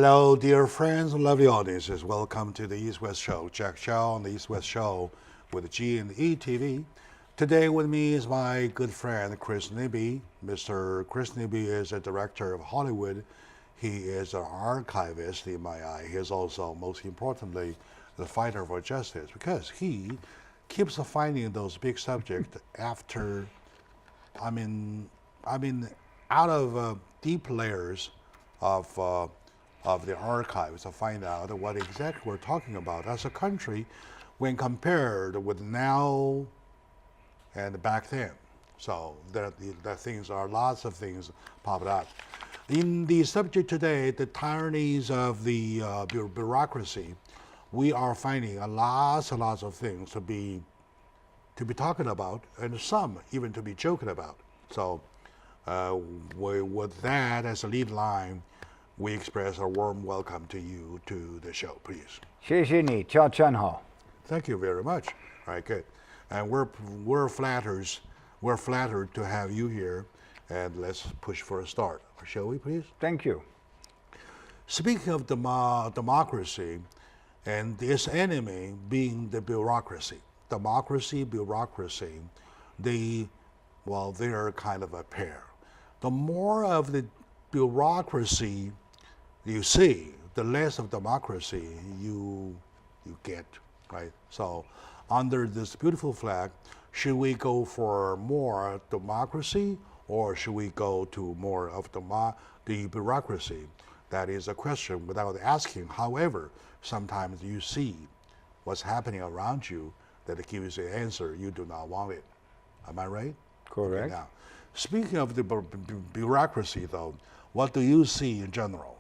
Hello, dear friends and lovely audiences. Welcome to the East West Show. Jack Chow on the East West Show with G and E TV. Today with me is my good friend Chris Nibby. Mr. Chris Nibby is a director of Hollywood. He is an archivist in my eye. He is also, most importantly, the fighter for justice because he keeps finding those big subjects after, out of deep layers of the archives to find out what exactly we're talking about as a country when compared with now and back then. So the things are lots of things popped up. In the subject today, the tyrannies of the bureaucracy, we are finding lots and lots of things to be talking about, and some even to be joking about. So with that as a lead line, we express a warm welcome to you to the show, please. 谢谢你，乔真好。 Thank you very much. All right, good. And we're flattered to have you here, and let's push for a start, shall we, please? Thank you. Speaking of democracy, and its enemy being the bureaucracy, bureaucracy, they are kind of a pair. The more of the bureaucracy you see, the less of democracy you get, right? So under this beautiful flag, should we go for more democracy or should we go to more of the bureaucracy? That is a question without asking. However, sometimes you see what's happening around you that gives you the answer you do not want it. Am I right? Correct. Okay, now, speaking of the bureaucracy though, what do you see in general?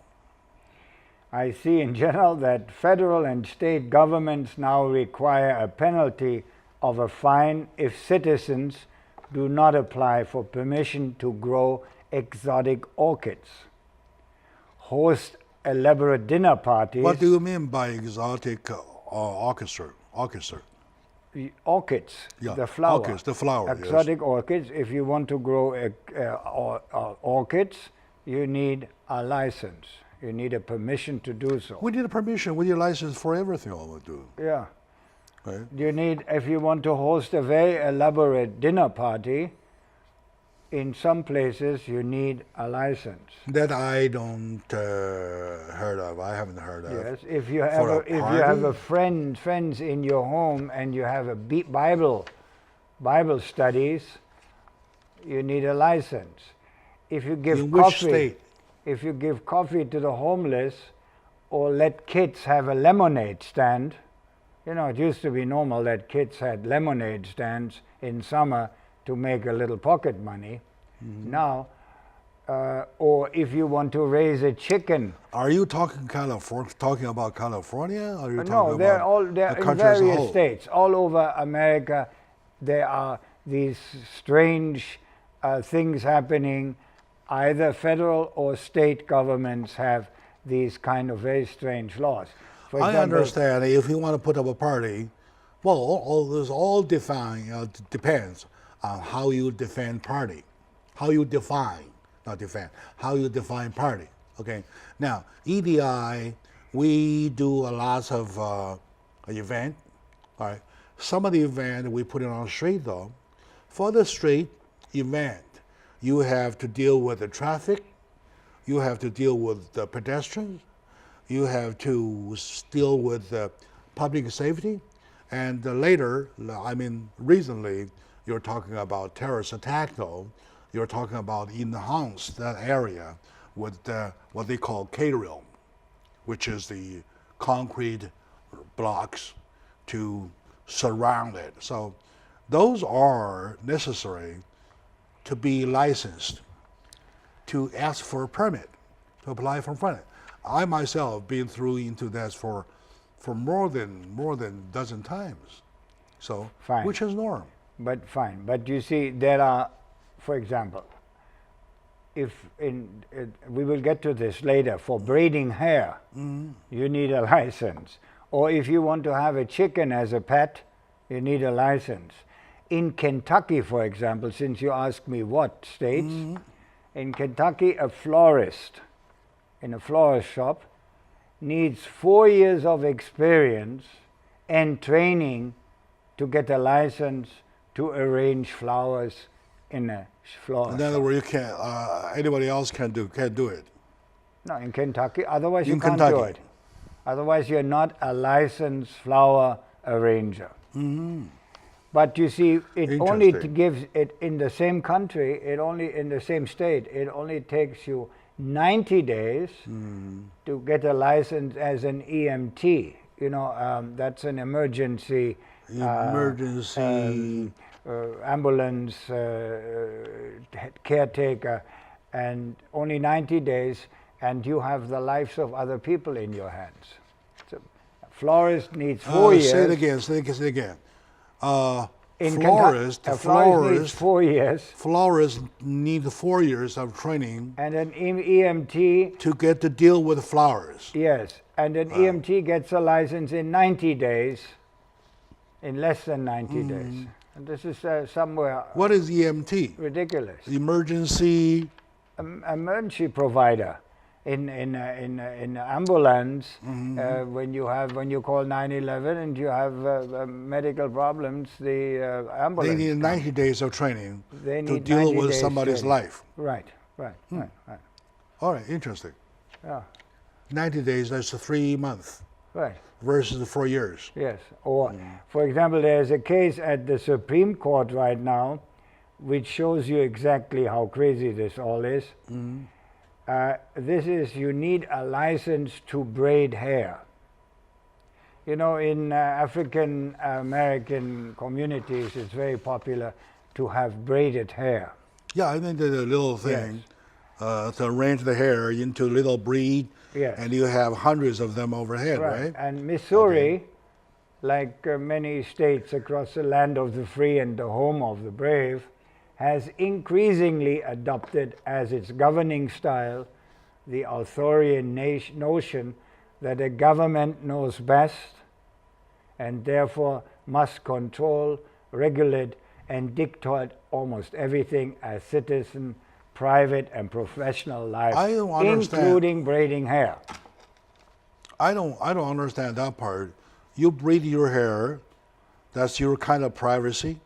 I see in general that federal and state governments now require a penalty of a fine if citizens do not apply for permission to grow exotic orchids, host elaborate dinner parties. What do you mean by exotic orchids? Orchids, Yeah, the flower. orchids, the flower, Exotic yes. orchids. If you want to grow orchids, you need a license. You need a permission to do so. We need a permission. We need a license for everything all we do. Yeah. Right? You need, if you want to host a very elaborate dinner party, in some places you need a license. That I don't heard of. I haven't heard of. Yes, if you have a friends in your home and you have a Bible studies, you need a license. If you give in which state? If you give coffee to the homeless or let kids have a lemonade stand, you know, it used to be normal that kids had lemonade stands in summer to make a little pocket money. Mm-hmm. Now, or if you want to raise a chicken. Are you talking about California? Or are you no, they're in various states. All over America, there are these strange things happening. Either federal or state governments have these kind of very strange laws. For example, I understand. If you want to put up a party, well, this all depends on how you define party, how you define party. Okay. Now, EDI, we do a lot of event. All right. Some of the event we put it on the street though. For the street event, you have to deal with the traffic, you have to deal with the pedestrians, you have to deal with the public safety, and recently you're talking about terrorist attack though, you're talking about enhance that area with what they call K-rail, which is the concrete blocks to surround it. So those are necessary to be licensed, to ask for a permit, to apply for a permit. I myself been through into that for more than a dozen times. So, fine. Which is norm. But fine. But you see, there are, for example, we will get to this later, for braiding hair, you need a license. Or if you want to have a chicken as a pet, you need a license. In Kentucky, for example, since you asked me what states, in Kentucky, a florist in a florist shop needs 4 years of experience and training to get a license to arrange flowers in a flower In other shop. words, you can't. Anybody else can't do it. No, in Kentucky. Otherwise, you In can't do Kentucky. it. Otherwise, you're not a licensed flower arranger. But you see, it only Interesting. gives it in the same country. It only in the same state. It only takes you 90 days to get a license as an EMT. You know, that's an emergency. Emergency. Ambulance caretaker, and only 90 days, and you have the lives of other people in your hands. So, florist needs 4 years. Say it again. Say it again. In Florist needs 4 years, florists need 4 years of training and an EMT. to get to deal with flowers. Yes, and an EMT gets a license in 90 days, in less than 90 days. And this is somewhere What is EMT? ridiculous. Emergency. Emergency provider in ambulance. When you call 911 and you have medical problems, the ambulance. They need 90 days of training They to need deal 90 with days somebody's training. life. Right. All right, interesting. Yeah. 90 days, that's 3 months Right. versus the 4 years. Yes. Or, for example, there's a case at the Supreme Court right now, which shows you exactly how crazy this all is. This is, you need a license to braid hair. You know, in African American communities, it's very popular to have braided hair. Yeah, I think there's a little thing to arrange the hair into a little breed, Yes. and you have hundreds of them overhead, right? And Missouri, like many states across the land of the free and the home of the brave, has increasingly adopted as its governing style the authorian notion that a government knows best and therefore must control, regulate, and dictate almost everything as citizen, private, and professional life, I don't understand. including braiding hair. I don't understand that part. You braid your hair, that's your kind of privacy,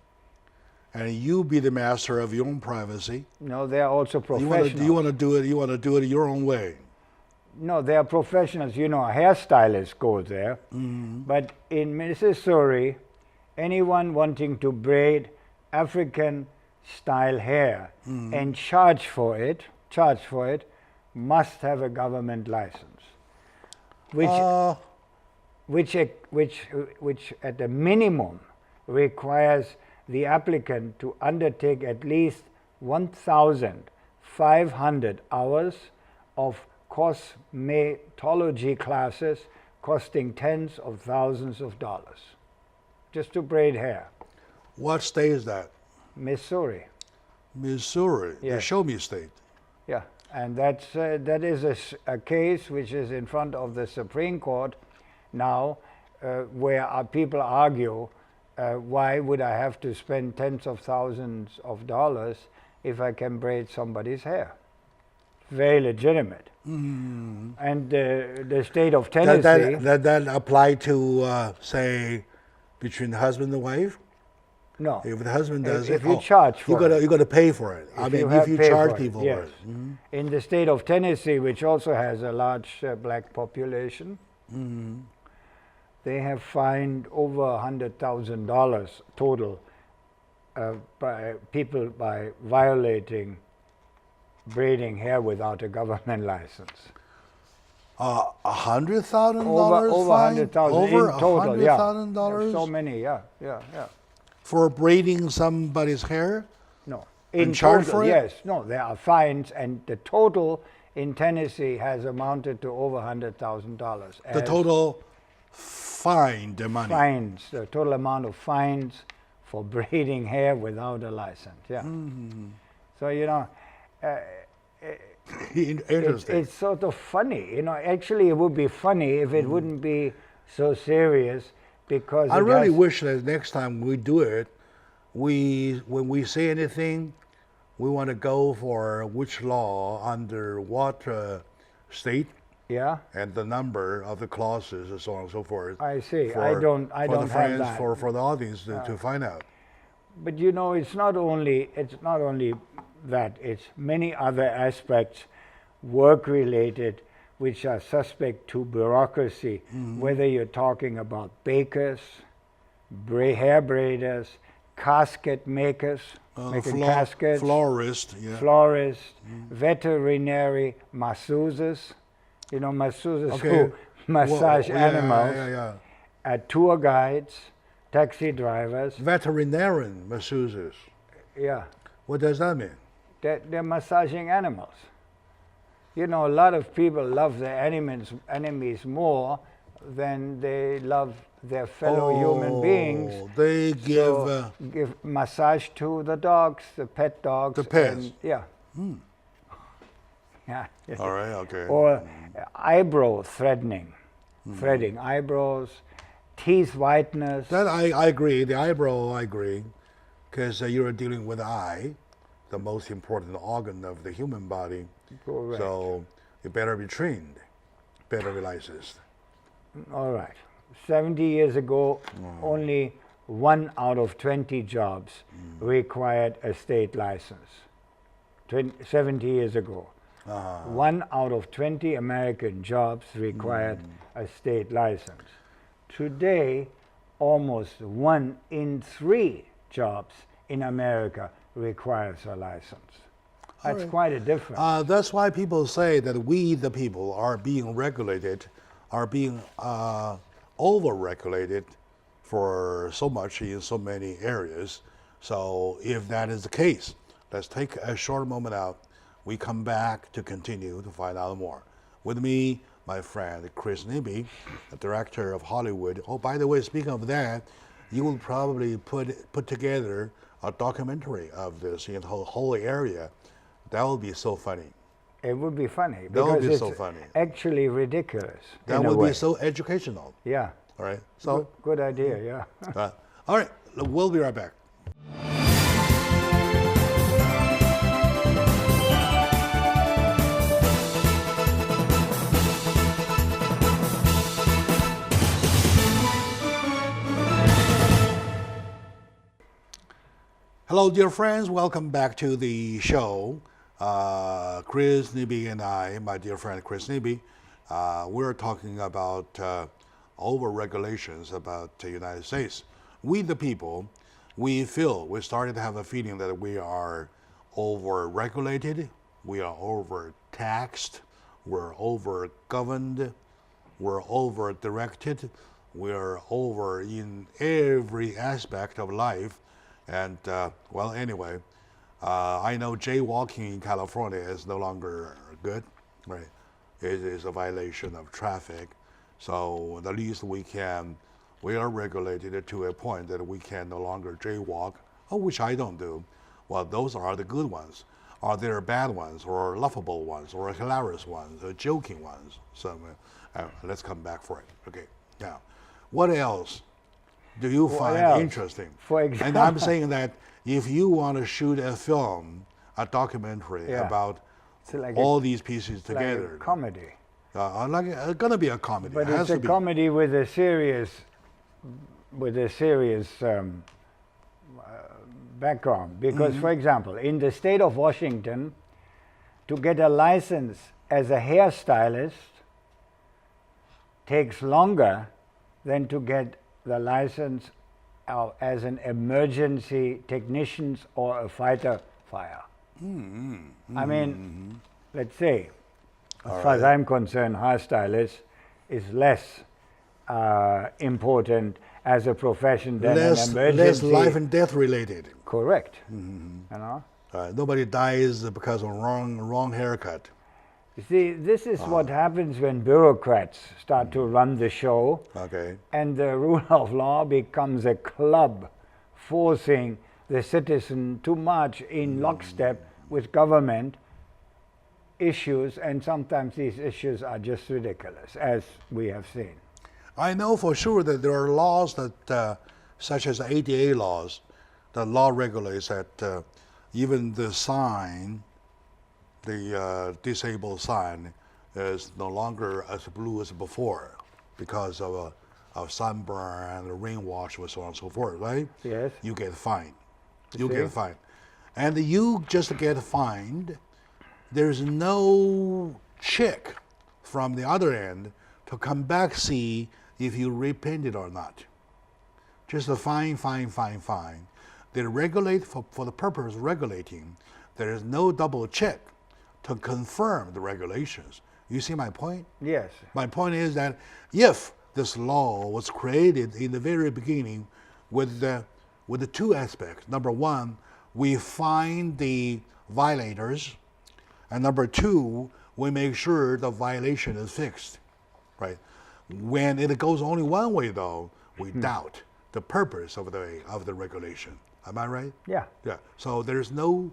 and you be the master of your own privacy. No, they are also You professionals. want to do it. You want to do it your own way. No, they are professionals. You know, a hairstylist goes there. But in Missouri, anyone wanting to braid African style hair and charge for it, must have a government license, which at the minimum requires the applicant to undertake at least 1,500 hours of cosmetology classes costing tens of thousands of dollars just to braid hair. What state is that? Missouri. Missouri, the Yes. show me state. Yeah, and that is a case which is in front of the Supreme Court now, where people argue, why would I have to spend tens of thousands of dollars if I can braid somebody's hair? Very legitimate. And the state of Tennessee. That apply to say between the husband and wife. No. If the husband does If it, you charge for it. you gotta pay for it. I mean, if you pay charge for people yes. for it. In the state of Tennessee, which also has a large black population, they have fined over $100,000 total by people by violating braiding hair without a government license. $100,000 Over fine? $100,000 Over in total, yeah. $100,000 So many, yeah. for braiding somebody's hair? No. And charge total, for it? yes. No, there are fines, and the total in Tennessee has amounted to over $100,000. The total fine, the money. Fines, the total amount of fines for braiding hair without a license. Yeah. So you know, Interesting. it's sort of funny. You know, actually, it would be funny if it wouldn't be so serious, because I it really has- wish that next time we do it, when we say anything, we want to go for which law under what state, Yeah. and the number of the clauses and so on and so forth. I see. For, I don't the have friends, that. for the audience to find out. But you know, it's not only that. It's many other aspects, work-related, which are suspect to bureaucracy. Whether you're talking about bakers, hair braiders, casket makers, making caskets, florist, veterinary masseuses. You know, masseuses Okay. who massage animals. Tour guides, taxi drivers. Veterinarian masseuses. Yeah. What does that mean? They're massaging animals. You know, a lot of people love their enemies more than they love their fellow human beings. They give give massage to the dogs, the pet dogs. the pets. And, yeah. Yeah. All right. Okay. Or eyebrow threading eyebrows, teeth whiteness. That I agree. The eyebrow, I agree, because you're dealing with the eye, the most important organ of the human body. Correct. So you better be trained, better be licensed. All right. 70 years ago, only 1 out of 20 jobs required a state license. 70 years ago. 1 out of 20 American jobs required a state license. Today, almost 1 in 3 jobs in America requires a license. That's quite a difference. That's why people say that we, the people, are being regulated, are being over-regulated for so much in so many areas. So if that is the case, let's take a short moment out. We come back to continue to find out more. With me, my friend Chris Nibby, the director of Hollywood. Oh, by the way, speaking of that, you will probably put together a documentary of this in the whole area. That would be so funny. It would be funny. That would because be it's so funny. actually ridiculous. That in a would way. be so educational. Yeah. All right. So, Good idea, yeah. all right. We'll be right back. Hello, dear friends. Welcome back to the show. Chris Nibby and I, my dear friend Chris Nibby, we're talking about over-regulations about the United States. We, the people, we started to have a feeling that we are over-regulated, we are over-taxed, we're over-governed, we're over-directed, we're over in every aspect of life. And well, anyway, I know jaywalking in California is no longer good, right? It is a violation of traffic. So the least we are regulated to a point that we can no longer jaywalk, which I don't do. Well, those are the good ones. Are there bad ones, or laughable ones, or hilarious ones, or joking ones? So let's come back for it. Okay, now, what else do you find interesting? For example, and I'm saying that if you want to shoot a film, a documentary about like all these pieces together, like a comedy. It's gonna be a comedy. But it's a comedy with a serious, background. Because, for example, in the state of Washington, to get a license as a hairstylist takes longer than to get the license as an emergency technician or a fighter fire. I mean, let's say, as far as I'm concerned, hairstylist is less important as a profession than an emergency. Less life and death related. Correct. You know? Nobody dies because of wrong haircut. You see, this is what happens when bureaucrats start to run the show. Okay. And the rule of law becomes a club forcing the citizen to march in lockstep with government issues, and sometimes these issues are just ridiculous, as we have seen. I know for sure that there are laws that, such as ADA laws, the law regulates that even the sign, the disabled sign, is no longer as blue as before because of sunburn, rain wash, and so on and so forth, right? Yes. You get fined. You See? get fined. And you just get fined. There's no check from the other end to come back see if you repainted or not. Just a fine, fine, fine, fine. They regulate for the purpose of regulating. There is no double check to confirm the regulations. You see my point? Yes. My point is that if this law was created in the very beginning with the two aspects. Number one, we find the violators, and number two, we make sure the violation is fixed, right? When it goes only one way, though, we doubt the purpose of the regulation. Am I right? Yeah. Yeah. So there's no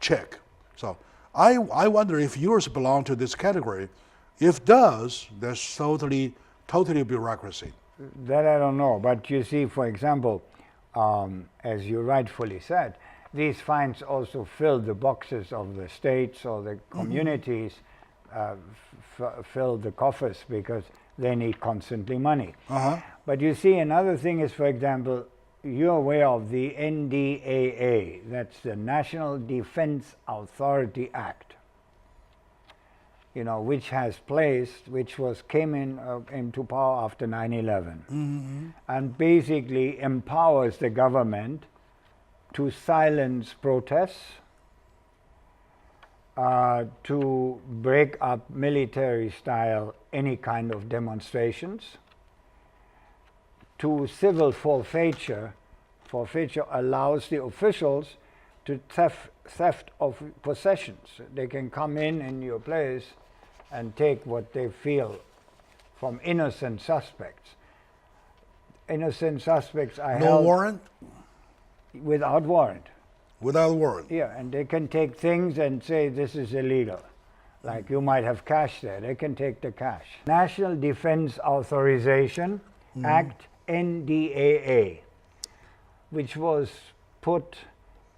check. So I wonder if yours belong to this category. If does, that's totally bureaucracy. That I don't know. But you see, for example, as you rightfully said, these fines also fill the boxes of the states or the communities, fill the coffers because they need constantly money. But you see, another thing is, for example, you're aware of the NDAA, that's the National Defense Authority Act, you know, which came into power after 9/11, and basically empowers the government to silence protests, to break up military-style any kind of demonstrations, to civil forfeiture. Forfeiture allows the officials to theft of possessions. They can come in your place and take what they feel from innocent suspects. Innocent suspects are No held warrant? without warrant. Without warrant. Yeah, and they can take things and say this is illegal. Like you might have cash there, they can take the cash. National Defense Authorization Act, NDAA, which was put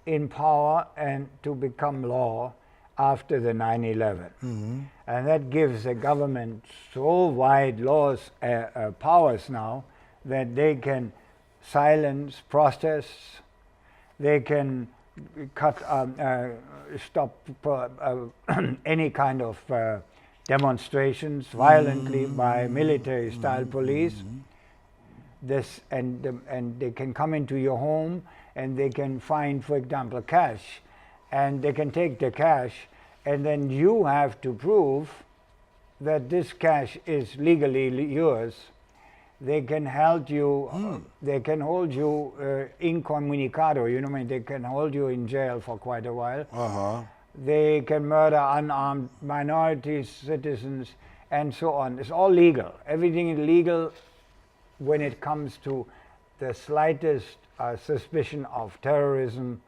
in power and to become law after the 9/11. And that gives the government so wide powers now that they can silence protests, they can stop any kind of demonstrations violently by military-style police. And they can come into your home and they can find, for example, cash, and they can take the cash, and then you have to prove that this cash is legally yours. They can hold you. They can hold you incommunicado. You know what I mean? They can hold you in jail for quite a while. They can murder unarmed minorities, citizens, and so on. It's all legal. Everything is legal when it comes to the slightest suspicion of terrorism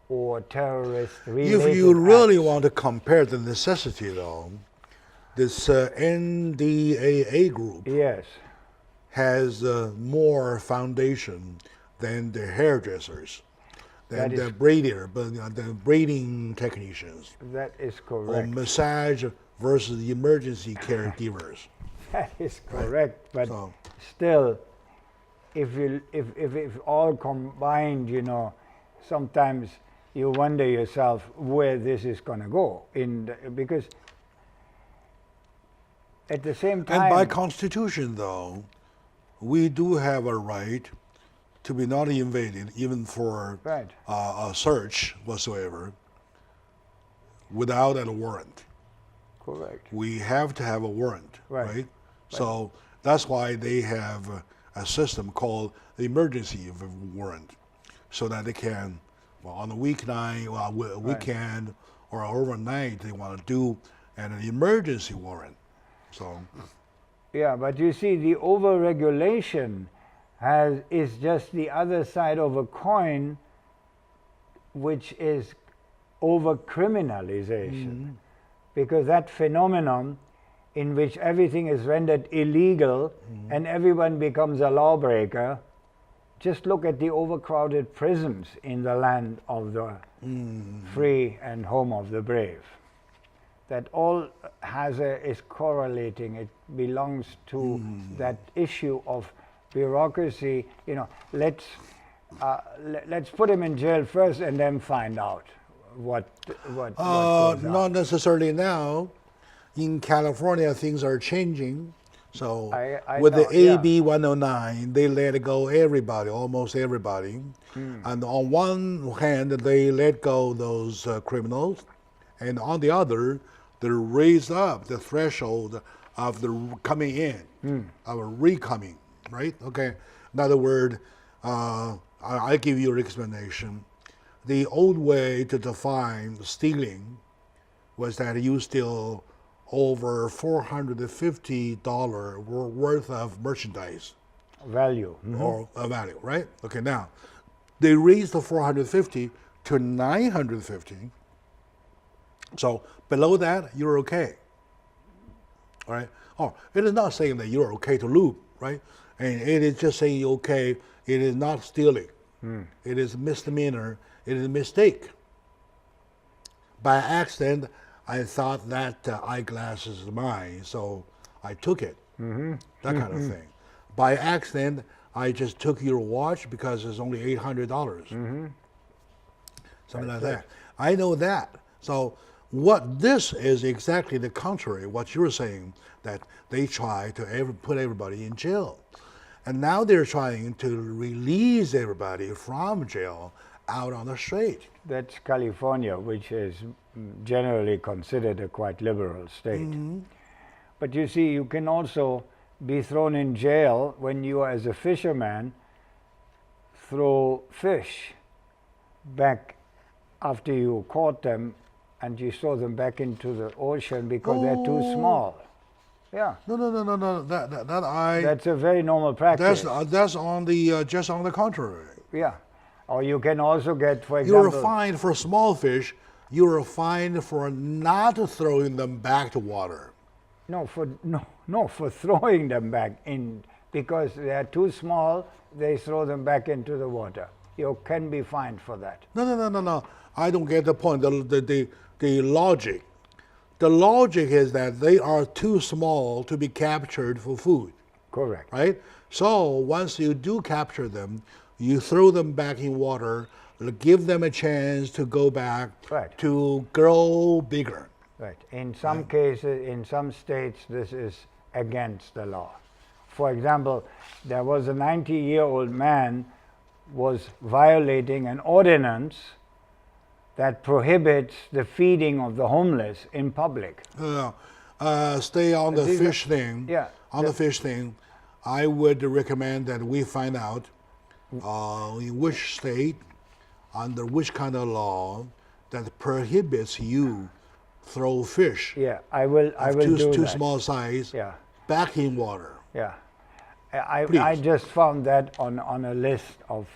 or terrorist-related If you really acts. want to compare the necessity, though, this NDAA group Yes. has more foundation than the hairdressers, than the braiding technicians, That is or correct. massage versus emergency caregivers. That is correct. But So- still, if all combined, you know, sometimes you wonder yourself where this is going to go. Because at the same time, And by constitution, though, we do have a right to be not invaded, even for Right. a search whatsoever, without a warrant. correct. We have to have a warrant, Right. right? So that's why they have a system called the emergency warrant, so that they can, well, on a weeknight, weekend, or overnight, they want to do an emergency warrant. So. Yeah, but you see, the overregulation is just the other side of a coin, which is overcriminalization. Because that phenomenon in which everything is rendered illegal and everyone becomes a lawbreaker, just look at the overcrowded prisons in the land of the free and home of the brave. that all is correlating. It belongs to that issue of bureaucracy. You know, let's put him in jail first and then find out what goes on. Not necessarily now. In California, things are changing. So with the AB 109, they let go everybody, almost everybody. And on one hand, they let go those criminals, and on the other, they raised up the threshold of the coming in, of recoming, right? Okay. In other words, I give you an explanation. The old way to define stealing was that you steal over $450 worth of merchandise. Value. Or a value, right? Okay, now, they raised the 450 to 950. So below that, you're okay. All right? Oh, it is not saying that you're okay to loot, right? And it is just saying okay, it is not stealing. It is misdemeanor, it is a mistake. By accident, I thought that eyeglass is mine, so I took it. That kind of thing. By accident, I just took your watch because it's only $800. Something like that. I know that. So what this is exactly the contrary, what you're saying, that they try to put everybody in jail. And now they're trying to release everybody from jail out on the street. That's California, which is generally considered a quite liberal state. But you see, you can also be thrown in jail when you, as a fisherman, throw fish back after you caught them and you throw them back into the ocean because they're too small. Yeah. No. That's a very normal practice. That's on the just on the contrary. Yeah. Or you can also get, for example, you're fined for small fish. You're fined for not throwing them back to water. No, for throwing them back in because they are too small. They throw them back into the water. You can be fined for that. No. I don't get the point. The logic. The logic is that they are too small to be captured for food. Correct. Right? So once you do capture them, you throw them back in water, give them a chance to go back to grow bigger. Right. In some cases, in some states, this is against the law. For example, there was a 90-year-old man was violating an ordinance that prohibits the feeding of the homeless in public. Stay on the fish thing. Yeah. On the fish thing, I would recommend that we find out in which state, under which kind of law, that prohibits you throw fish. Yeah, I will do too that. Small size. Yeah. Back in water. Yeah. I just found that on a list of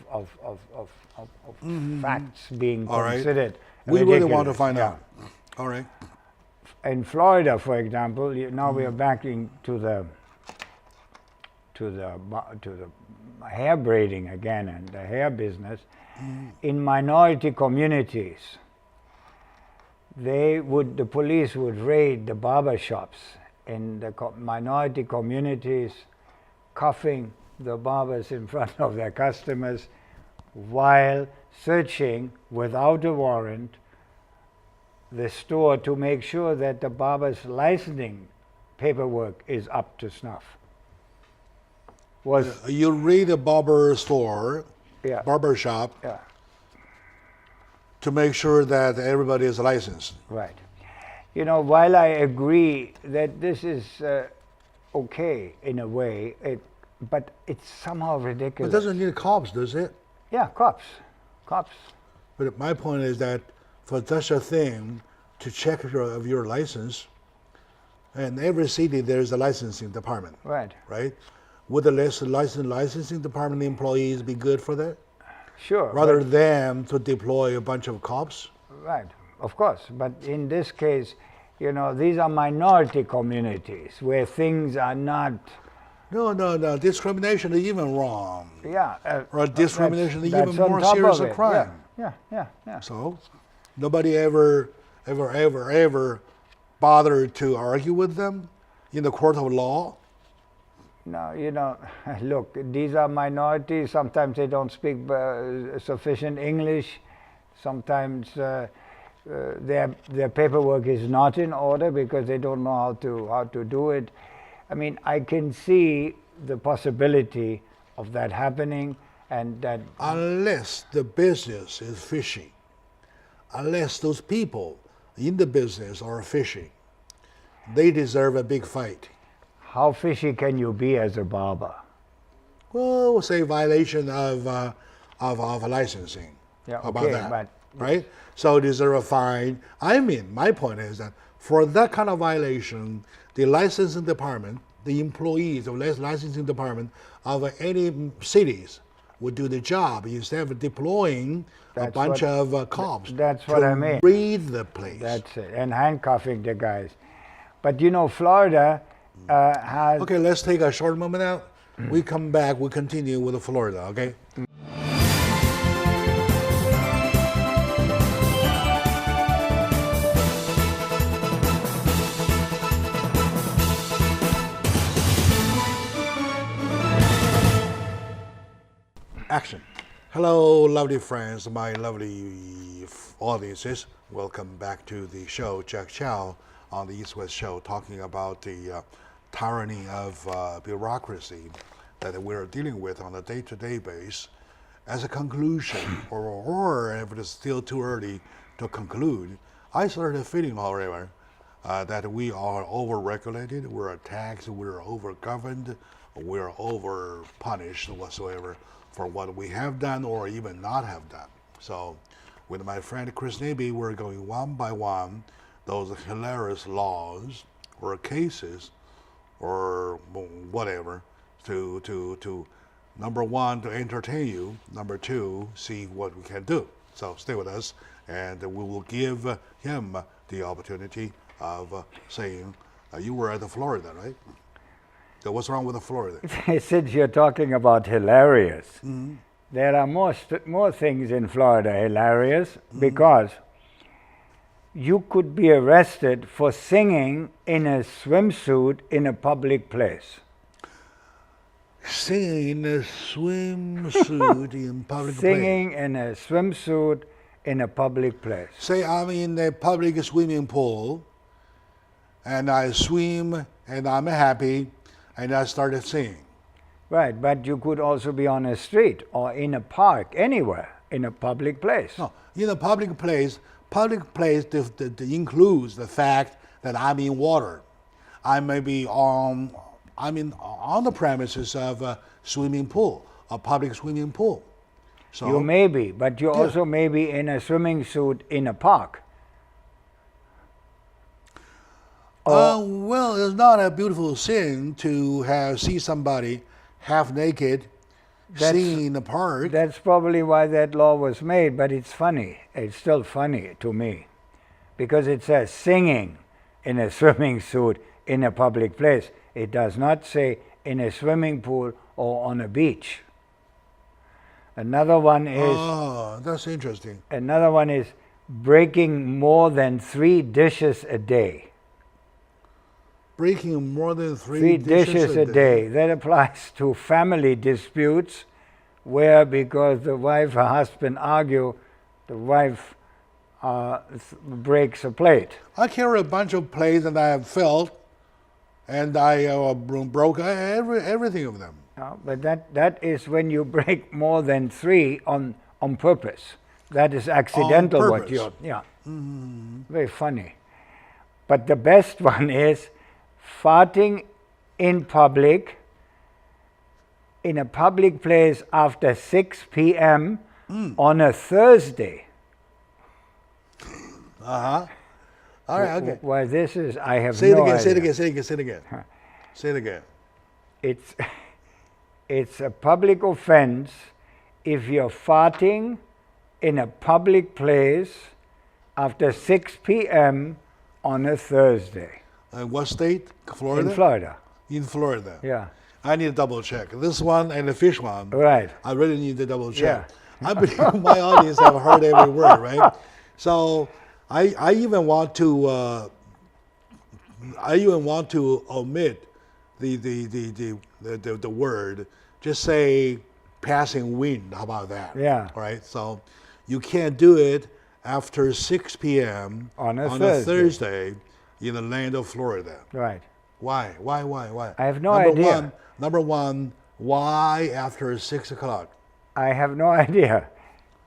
facts being considered. We ridiculous. really want to find out. All right. In Florida, for example, now we are back into the hair braiding again and the hair business. In minority communities, the police would raid the barber shops in the minority communities, cuffing the barbers in front of their customers while searching without a warrant the store to make sure that the barber's licensing paperwork is up to snuff. You raid a barber store, barber shop, to make sure that everybody is licensed. Right. You know, while I agree that this is okay in a way, but it's somehow ridiculous. It doesn't need cops, does it? Yeah, cops. But my point is that for such a thing, to check your license, in every city there's a licensing department. Right. Right? Would the licensing department employees be good for that? Sure. Rather than to deploy a bunch of cops? Right, of course. But in this case, you know, these are minority communities where things are not... No. Discrimination is even wrong. Yeah. Or discrimination is even more serious a crime. Yeah. So, nobody ever bother to argue with them in the court of law? No, look, these are minorities. Sometimes they don't speak sufficient English. Sometimes their paperwork is not in order because they don't know how to do it. I mean, I can see the possibility of that happening, and that unless the business is fishy, unless those people in the business are fishing, they deserve a big fight. How fishy can you be as a barber? Well, we'll say violation of licensing. Yeah, How about okay, that? but Right? So deserve a fine. I mean, my point is that for that kind of violation, the licensing department, the employees of the licensing department of any cities would do the job instead of deploying a bunch of cops. That's what I mean. Raid the place. That's it, and handcuffing the guys. But Florida has. Okay, let's take a short moment out. We come back, we continue with Florida, okay? Action. Hello, lovely friends, my lovely audiences. Welcome back to the show, Jack Chow on the East West Show, talking about the tyranny of bureaucracy that we're dealing with on a day-to-day basis. As a conclusion, or if it's still too early to conclude, I started feeling, however, that we are over-regulated, we're taxed, we're over-governed, we're over-punished whatsoever for what we have done or even not have done. So with my friend Chris Naby, we're going one by one those hilarious laws or cases or whatever to number one, to entertain you, number two, see what we can do. So stay with us, and we will give him the opportunity of saying, you were at Florida, right? So what's wrong with Florida? Since you're talking about hilarious, there are more things in Florida hilarious because you could be arrested for singing in a swimsuit in a public place. Singing in a swimsuit in public place. Singing in a swimsuit in a public place. Say I'm in a public swimming pool, and I swim, and I'm happy, and I started singing. Right, but you could also be on a street or in a park, anywhere, in a public place. No, in a public place includes the fact that I'm in water. I may be on the premises of a swimming pool, a public swimming pool. So you may be, but you also may be in a swimming suit in a park. Well, it's not a beautiful thing to see somebody half naked singing in the park. That's probably why that law was made, but it's funny. It's still funny to me because it says singing in a swimming suit in a public place. It does not say in a swimming pool or on a beach. Another one is... Oh, that's interesting. Another one is breaking more than 3 dishes a day. Breaking more than 3 dishes a day. That applies to family disputes where because the wife and husband argue, the wife breaks a plate. I carry a bunch of plates and I have filled, and I broke everything of them. But that is when you break more than 3 on purpose. That is accidental. On what purpose. you're very funny. But the best one is farting in public, in a public place after 6 p.m. On a Thursday. All right, okay. Well, this is, I have Say it no again, idea. say it again, say it again, say it again. Say it again. It's a public offense if you're farting in a public place after 6 p.m. on a Thursday. What state? Florida? In Florida. In Florida. Yeah. I need to double check. This one and the fish one. Right. I really need to double check. Yeah. I believe my audience have heard every word, right? So I even want to I even want to omit the word. Just say passing wind. How about that? Yeah. All right. So you can't do it after 6 p.m. On a Thursday in the land of Florida. Right. Why? Why? I have no idea. Number one, why after 6 o'clock? I have no idea.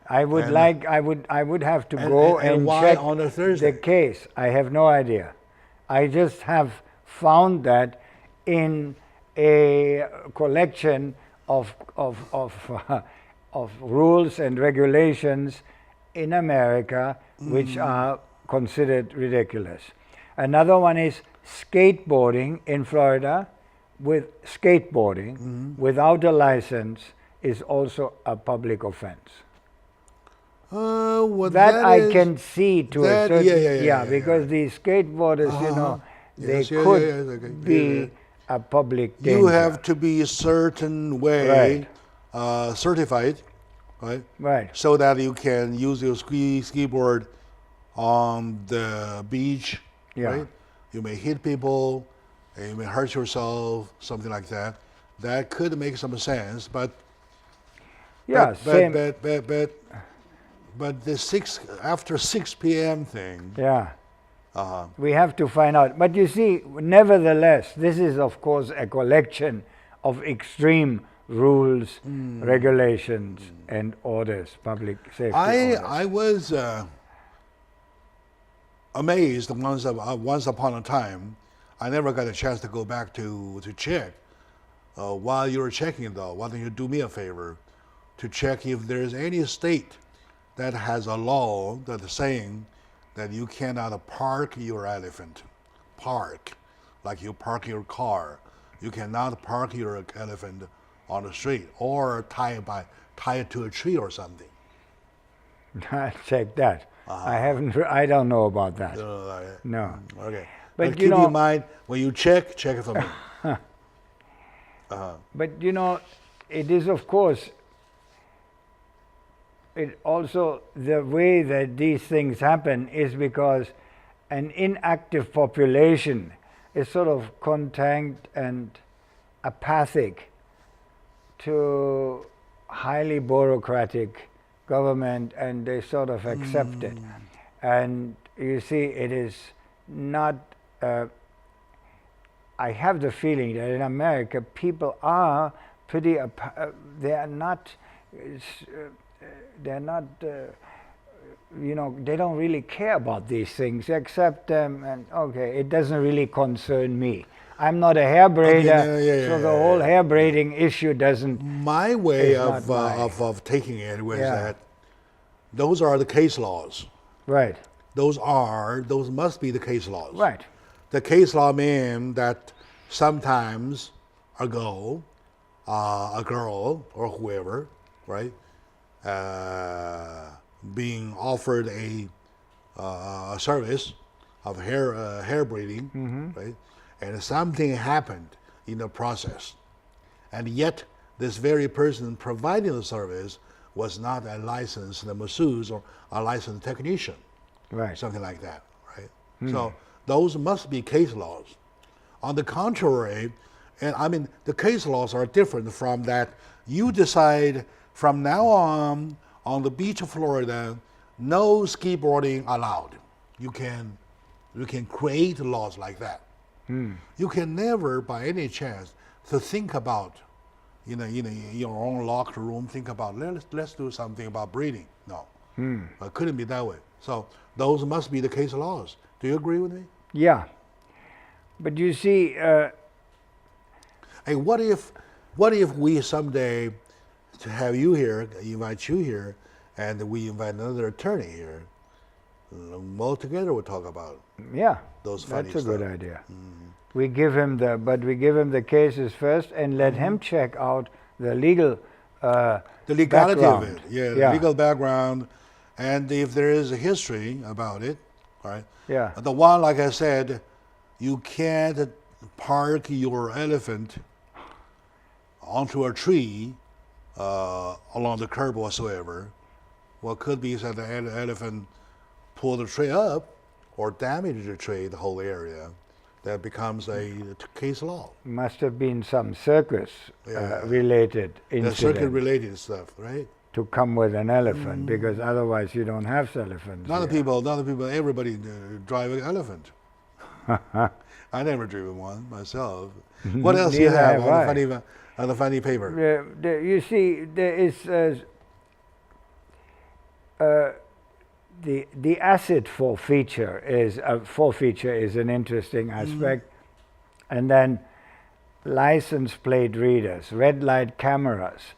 I would have to go and why check on a Thursday? the case. I have no idea. I just have found that in a collection of rules and regulations in America which are considered ridiculous. Another one is skateboarding in Florida. With skateboarding without a license is also a public offense. That I can see to a certain because these skateboarders, they could be a public danger. You have to be a certain way certified, right? Right. So that you can use your skateboard on the beach, right? You may hit people, you may hurt yourself, something like that. That could make some sense, but but the after 6 p.m. thing. Yeah. We have to find out. But you see, nevertheless, this is of course a collection of extreme rules, regulations, and orders, public safety orders. I was amazed once upon a time. I never got a chance to go back to check. While you were checking, though, why don't you do me a favor to check if there's any state that has a law that is saying that you cannot park your elephant. Park, like you park your car. You cannot park your elephant on the street or tie it to a tree or something. I'll check that. I don't know about that. No. Okay. But keep in mind, when you check it for me. But it is of course, it also, the way that these things happen is because an inactive population is sort of contact and apathic to highly bureaucratic government, and they sort of accept it. And you see, it is not, I have the feeling that in America people are pretty, they're not, they don't really care about these things, they accept them, and okay, it doesn't really concern me. I'm not a hair braider, so the whole hair braiding issue doesn't. My way of taking it was that those are the case laws. Right. Those must be the case laws. Right. The case law mean that sometimes a girl or whoever, right, being offered a service of hair braiding, right, and something happened in the process, and yet this very person providing the service was not a licensed masseuse or a licensed technician, right, something like that, right? So those must be case laws. On the contrary, and I mean the case laws are different from that. You decide from now on the beach of Florida, no skateboarding allowed. You can create laws like that. You can never, by any chance, to think about, your own locker room, think about let's do something about breeding. No, it couldn't be that way. So those must be the case laws. Do you agree with me? Yeah, but you see, hey, what if we someday to have you here, invite you here, and we invite another attorney here? All together we'll talk about. Yeah, those funny that's a stuff. good idea. We give him the cases first and let him check out the legal the legality background. of it. The legal background, and if there is a history about it, right? Yeah. The one, like I said, you can't park your elephant onto a tree along the curb whatsoever. What could be is that the elephant pull the tree up or damage the tree, the whole area. that becomes a case law. Must have been some circus related The incident circuit-related stuff, right? to come with an elephant, because otherwise you don't have elephants. Not the here. people, everybody drive an elephant. I never driven one myself. What else do you Neither have have on the funny paper? You see, there is the asset forfeiture is an interesting aspect, and then license plate readers, red light cameras,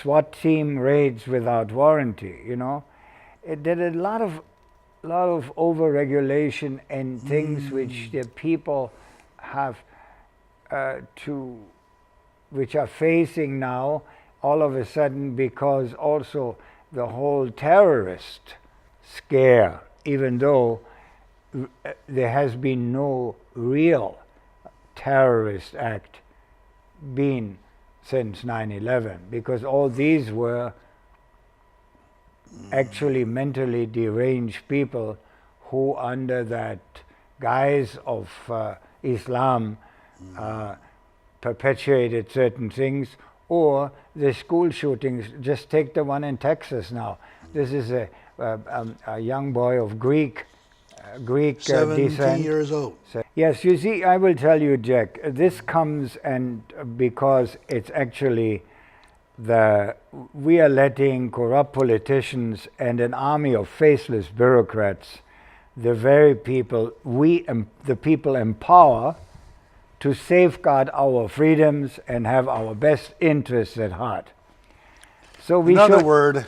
SWAT team raids without warranty. You know, there are a lot of over-regulation and things which the people have which are facing now all of a sudden, because also the whole terrorist scare, even though there has been no real terrorist act been since 9/11, because all these were actually mentally deranged people who, under that guise of Islam, perpetuated certain things, or the school shootings. Just take the one in Texas now. This is a young boy of Greek 17 descent. years old. So, yes, you see, I will tell you, Jack, this comes because it's actually we are letting corrupt politicians and an army of faceless bureaucrats, the very people the people empower, to safeguard our freedoms and have our best interests at heart. So we In other words,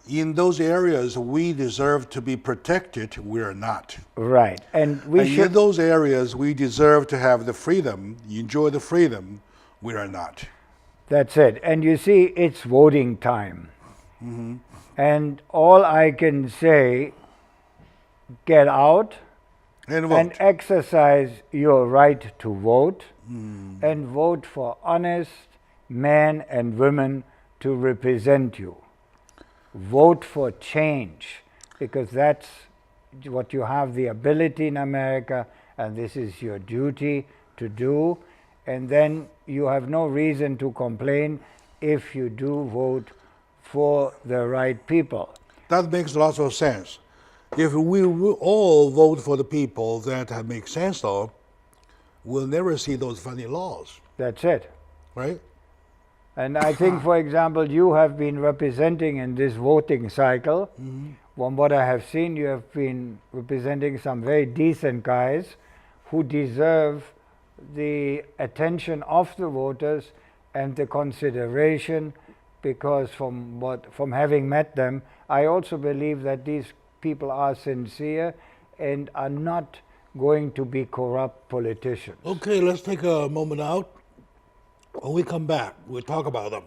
in those areas we deserve to be protected, we're not. Right, and in those areas we deserve to have the freedom, enjoy the freedom, we are not. That's it. And you see, it's voting time. And all I can say, get out And vote. and exercise your right to vote, and vote for honest men and women to represent you. Vote for change, because that's what you have the ability in America, and this is your duty to do. And then you have no reason to complain if you do vote for the right people. That makes lots of sense. If we all vote for the people that make sense, though, we'll never see those funny laws, That's it. right? And I think, for example, you have been representing in this voting cycle. From what I have seen, you have been representing some very decent guys who deserve the attention of the voters and the consideration, because from having met them, I also believe that these people are sincere and are not going to be corrupt politicians. Okay, let's take a moment out. When we come back, we'll talk about them.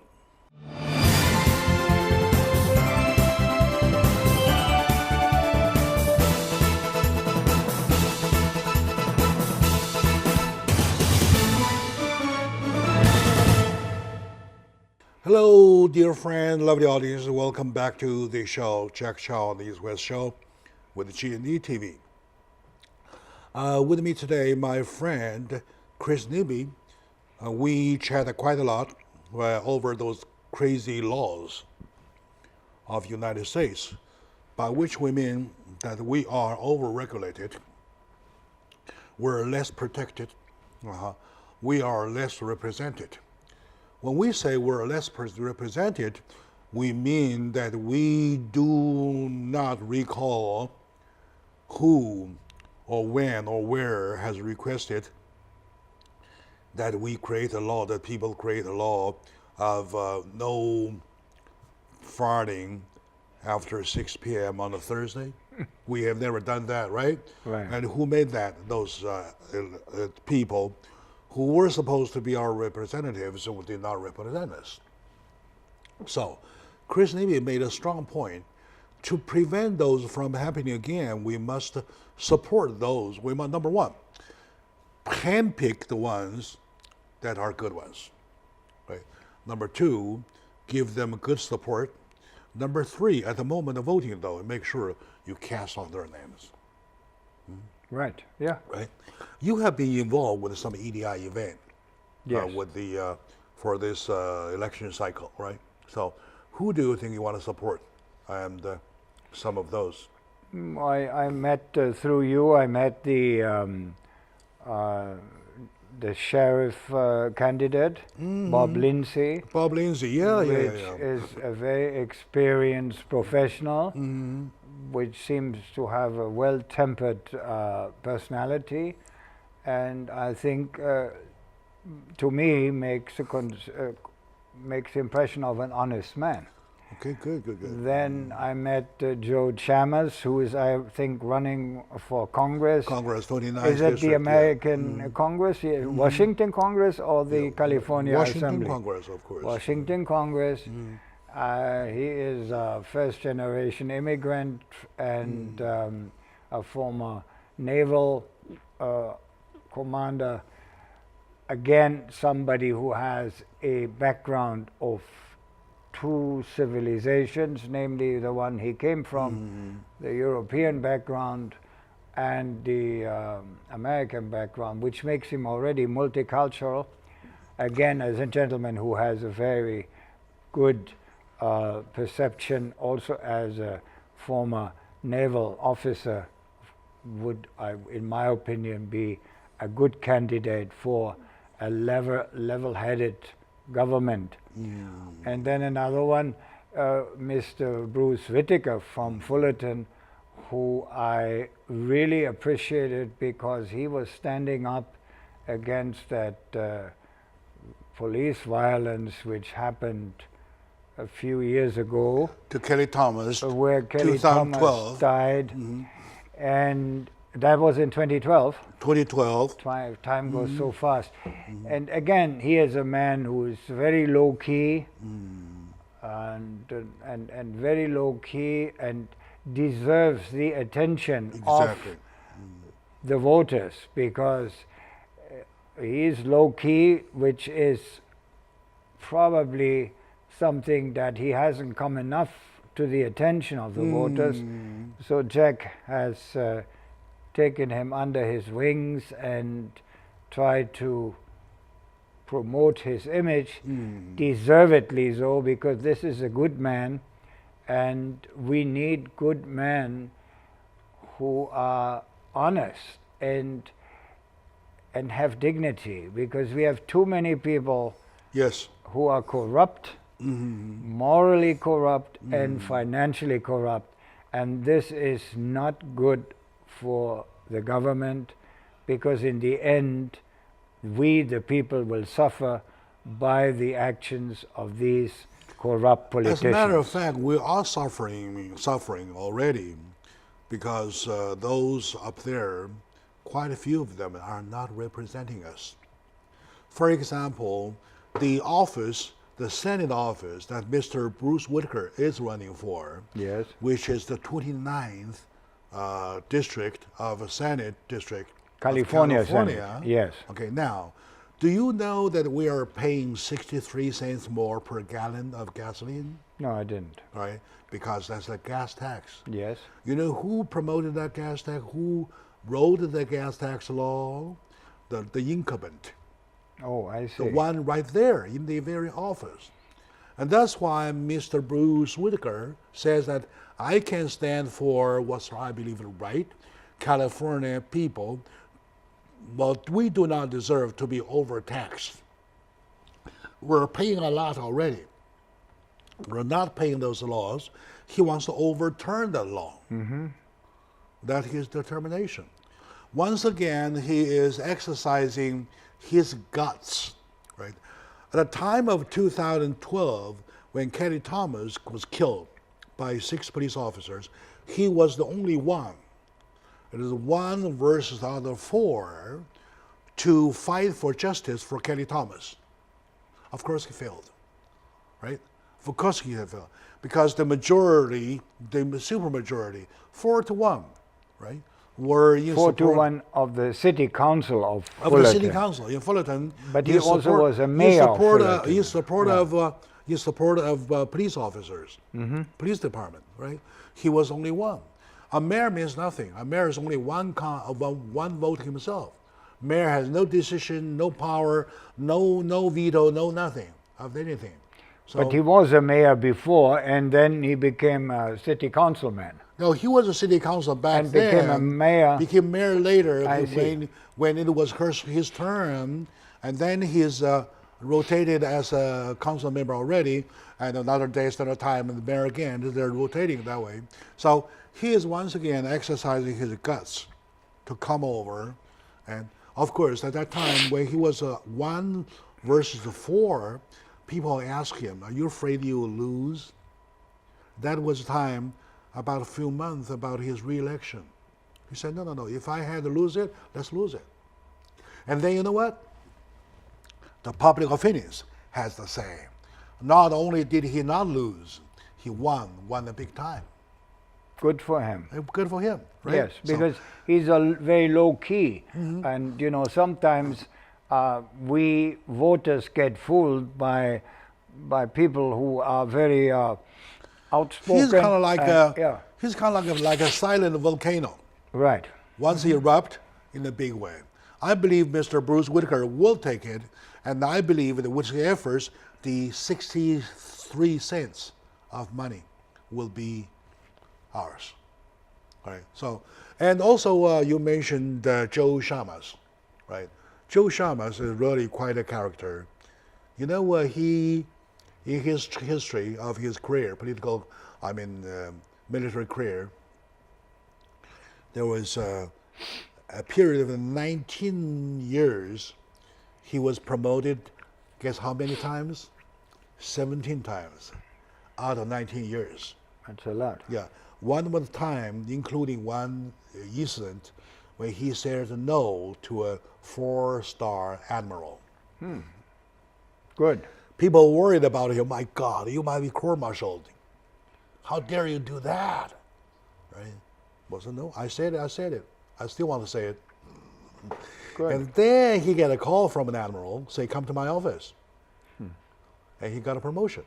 Hello, dear friend, lovely audience. Welcome back to the show, Jack Chow on the East West Show with G&E TV. With me today, my friend Chris Newby. We chatted quite a lot over those crazy laws of United States, by which we mean that we are over-regulated, we're less protected, we are less represented. When we say we're less represented, we mean that we do not recall who or when or where has requested that we create a law, that people create a law of no farting after 6 p.m. on a Thursday. We have never done that, right? Right. And who made that? Those people who were supposed to be our representatives and did not represent us. So, Chris Newby made a strong point. To prevent those from happening again, we must support those. We must, number one, handpick the ones that are good ones. Right? Number two, give them good support. Number three, at the moment of voting, though, make sure you cast on their names. Right. Yeah. right? You have been involved with some EDI event Yes. with the for this election cycle, right? So, who do you think you want to support? And some of those. I met through you. I met the sheriff candidate, Bob Lindsay, Bob Lindsay, yeah, which yeah. is a very experienced professional, which seems to have a well-tempered personality, and I think, to me, makes the impression of an honest man. Okay, good. Then I met Joe Chalmers, who is, I think, running for Congress. Congress, 29th Is it district, the American Congress, Washington Congress, or the California Washington Assembly? Congress, of course. Washington Congress. He is a first-generation immigrant and a former naval commander. Again, somebody who has a background of two civilizations, namely the one he came from, the European background and the American background, which makes him already multicultural. Again, as a gentleman who has a very good perception, also as a former naval officer, would, in my opinion, be a good candidate for a level-headed government. And then another one, Mr. Bruce Whitaker from Fullerton, who I really appreciated because he was standing up against that police violence which happened a few years ago. To Kelly Thomas, Where Kelly 2012. Thomas died. And that was in 2012. 2012. Time goes so fast. And again, he is a man who is very low key and very low key and deserves the attention of the voters, because he is low key, which is probably something that he hasn't come enough to the attention of the voters. So Jack has taken him under his wings and tried to promote his image, deservedly so, because this is a good man, and we need good men who are honest and have dignity, because we have too many people who are corrupt, morally corrupt, and financially corrupt, and this is not good for the government, because in the end we the people will suffer by the actions of these corrupt politicians. As a matter of fact, we are suffering already, because those up there, quite a few of them are not representing us. For example, the Senate office that Mr. Bruce Whitaker is running for, which is the 29th district of a Senate district, California. Senate. Yes. Okay, now, do you know that we are paying 63 cents more per gallon of gasoline? No, I didn't. Right, because that's a gas tax. Yes. You know who promoted that gas tax? Who wrote the gas tax law? The incumbent. Oh, I see. The one right there in the very office. And that's why Mr. Bruce Whitaker says that I can stand for what's, I believe, right, California people, but we do not deserve to be overtaxed. We're paying a lot already. We're not paying those laws. He wants to overturn the law. That's his determination. Once again, he is exercising his guts, right? At the time of 2012, when Kelly Thomas was killed by 6 police officers, he was the only one. It is 1 versus the other 4 to fight for justice for Kelly Thomas. Of course he failed, right? Of course he failed. Because the majority, the supermajority, 4-1, right? Were in 4-1 of the city council of Fullerton. Of the city council in Fullerton. But he also was a mayor of Fullerton. In support of police officers, police department, right? He was only one. A mayor means nothing. A mayor is only one vote himself. Mayor has no decision, no power, no veto, no nothing of anything. So, But he was a mayor before, and then he became a city councilman. no, he was a city council back And then. became a mayor. Became mayor later I see. when it was his term, and then he's rotated as a council member already, and another day, another time, and the mayor again. They're rotating that way. So he is once again exercising his guts to come over, and of course, at that time when he was 1 versus 4, people asked him, "Are you afraid you will lose?" That was time about a few months about his re-election. He said, no. If I had to lose it, let's lose it. And then you know what? The public opinions has the same. Not only did he not lose, he won the big time. Good for him. Good for him, right? Yes, because he's a very low key, and sometimes we voters get fooled by people who are very outspoken. He's kind of like yeah. he's kind of like a silent volcano. Right. Once he erupt in a big way. I believe Mr. Bruce Whitaker will take it, and I believe that with his efforts, the 63 cents of money will be ours. Right. So, and also you mentioned Joe Shamas, right? Joe Shamas is really quite a character. You know, he, in his history of his career, military career, there was a period of 19 years. He was promoted, guess how many times? 17 times out of 19 years. That's a lot. Yeah. One time, including one incident where he said no to a 4-star admiral. Good. People worried about him. My God, you might be court-martialed. How dare you do that? Right? Wasn't no. I said it. I still want to say it. Good. And then he got a call from an admiral, say, come to my office. And he got a promotion.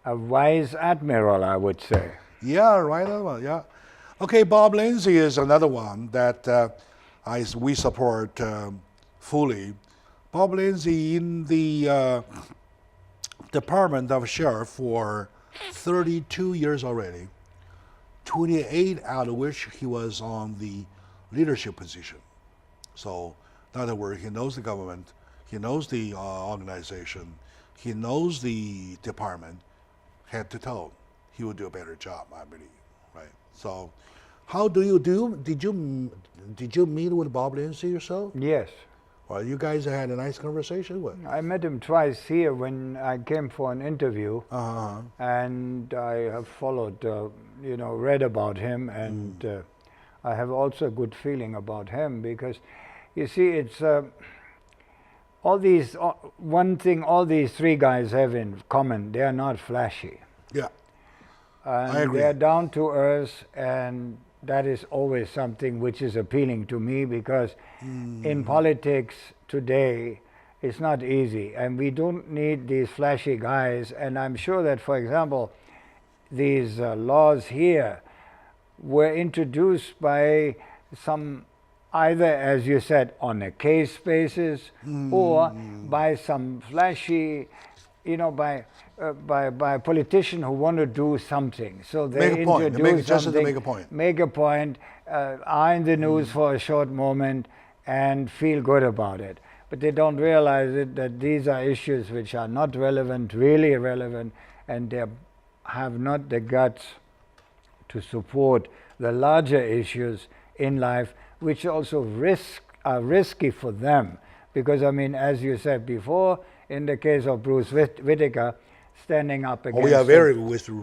A wise admiral, I would say. Yeah, right on. Yeah. Okay, Bob Lindsay is another one that we support fully. Bob Lindsay in the Department of Sheriff for 32 years already, 28 out of which he was on the leadership position. So, in other words, he knows the government, he knows the organization, he knows the department, head to toe. He will do a better job, I believe. Right. So, how do you do? Did you meet with Bob Lindsay yourself? Yes. Well, you guys had a nice conversation with. I met him twice here when I came for an interview, and I have followed, read about him, and I have also a good feeling about him because, you see, it's one thing all these three guys have in common: they are not flashy. Yeah. And I agree. they're down to earth, and that is always something which is appealing to me because in politics today it's not easy, and we don't need these flashy guys. And I'm sure that, for example, these laws here were introduced by some, either, as you said, on a case basis or by some flashy, by a politician who want to do something. So they introduce something, make a point, are in the news for a short moment and feel good about it. But they don't realize that these are issues which are not relevant, really irrelevant, and they have not the guts to support the larger issues in life, which also are risky for them. Because, as you said before, in the case of Bruce Whitaker, standing up against... Oh, yeah, very risky.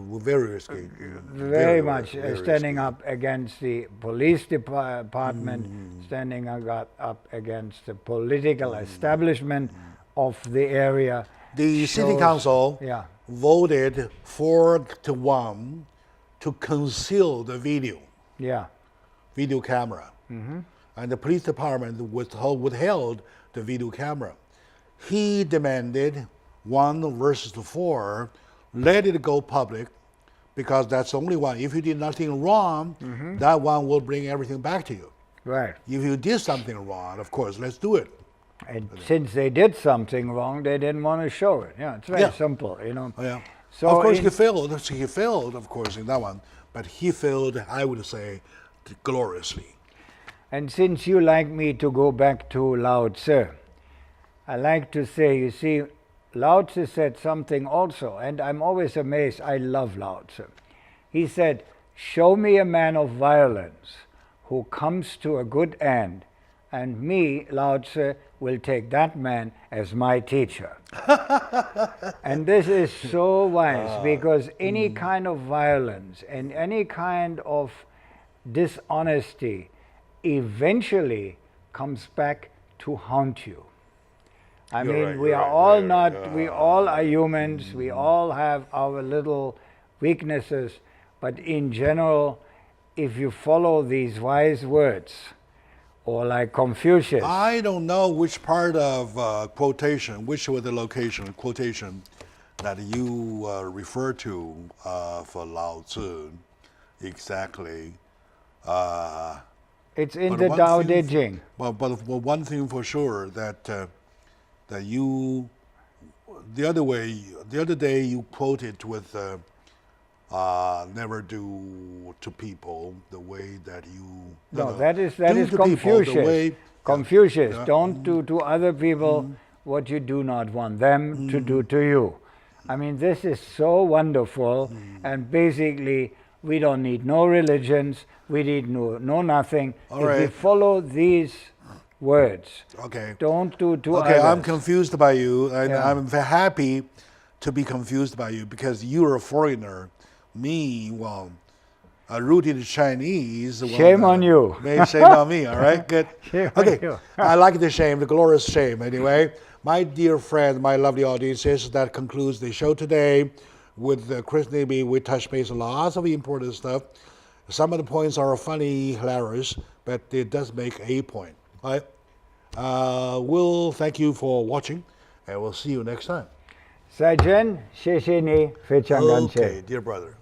Very much standing up against the police department, standing up against the political establishment of the area. The city council voted 4-1 to conceal the video. Yeah. Video camera. And the police department withheld the video camera. He demanded 1 versus 4, let it go public, because that's the only one. If you did nothing wrong, that one will bring everything back to you. Right. If you did something wrong, of course, let's do it. And since they did something wrong, they didn't want to show it. Yeah, it's very simple, you know. Yeah. So of course, he failed. He failed, of course, in that one. But he failed, I would say, gloriously. And since you like me to go back to Lao Tzu, I like to say, you see, Lao Tzu said something also, and I'm always amazed. I love Lao Tzu. He said, show me a man of violence who comes to a good end, and me, Lao Tzu, will take that man as my teacher. And this is so wise, because any kind of violence and any kind of dishonesty eventually comes back to haunt you. I mean, we are all we all are humans, we all have our little weaknesses, but in general, if you follow these wise words, or like Confucius. I don't know which part of quotation, which was the quotation that you refer to for Lao Tzu exactly. It's in the Tao Te Ching. But one thing for sure, that you, the other day you quoted with never do to people the way that you... No, that is Confucius. Confucius, don't do to other people what you do not want them to do to you. I mean, this is so wonderful, and basically we don't need no religions, we need no nothing. If we follow these words, don't do to others. Okay, I'm confused by you, and I'm happy to be confused by you, because you're a foreigner. Me, well, rooted Chinese. Shame on you. Shame on me, all right? Good. Okay, I like the shame, the glorious shame. Anyway, my dear friend, my lovely audiences, that concludes the show today. With Chris Neby, we touch base on lots of important stuff. Some of the points are funny, hilarious, but it does make a point. All right? We'll thank you for watching, and we'll see you next time. 再见，谢谢你，非常感谢。Okay, dear brother.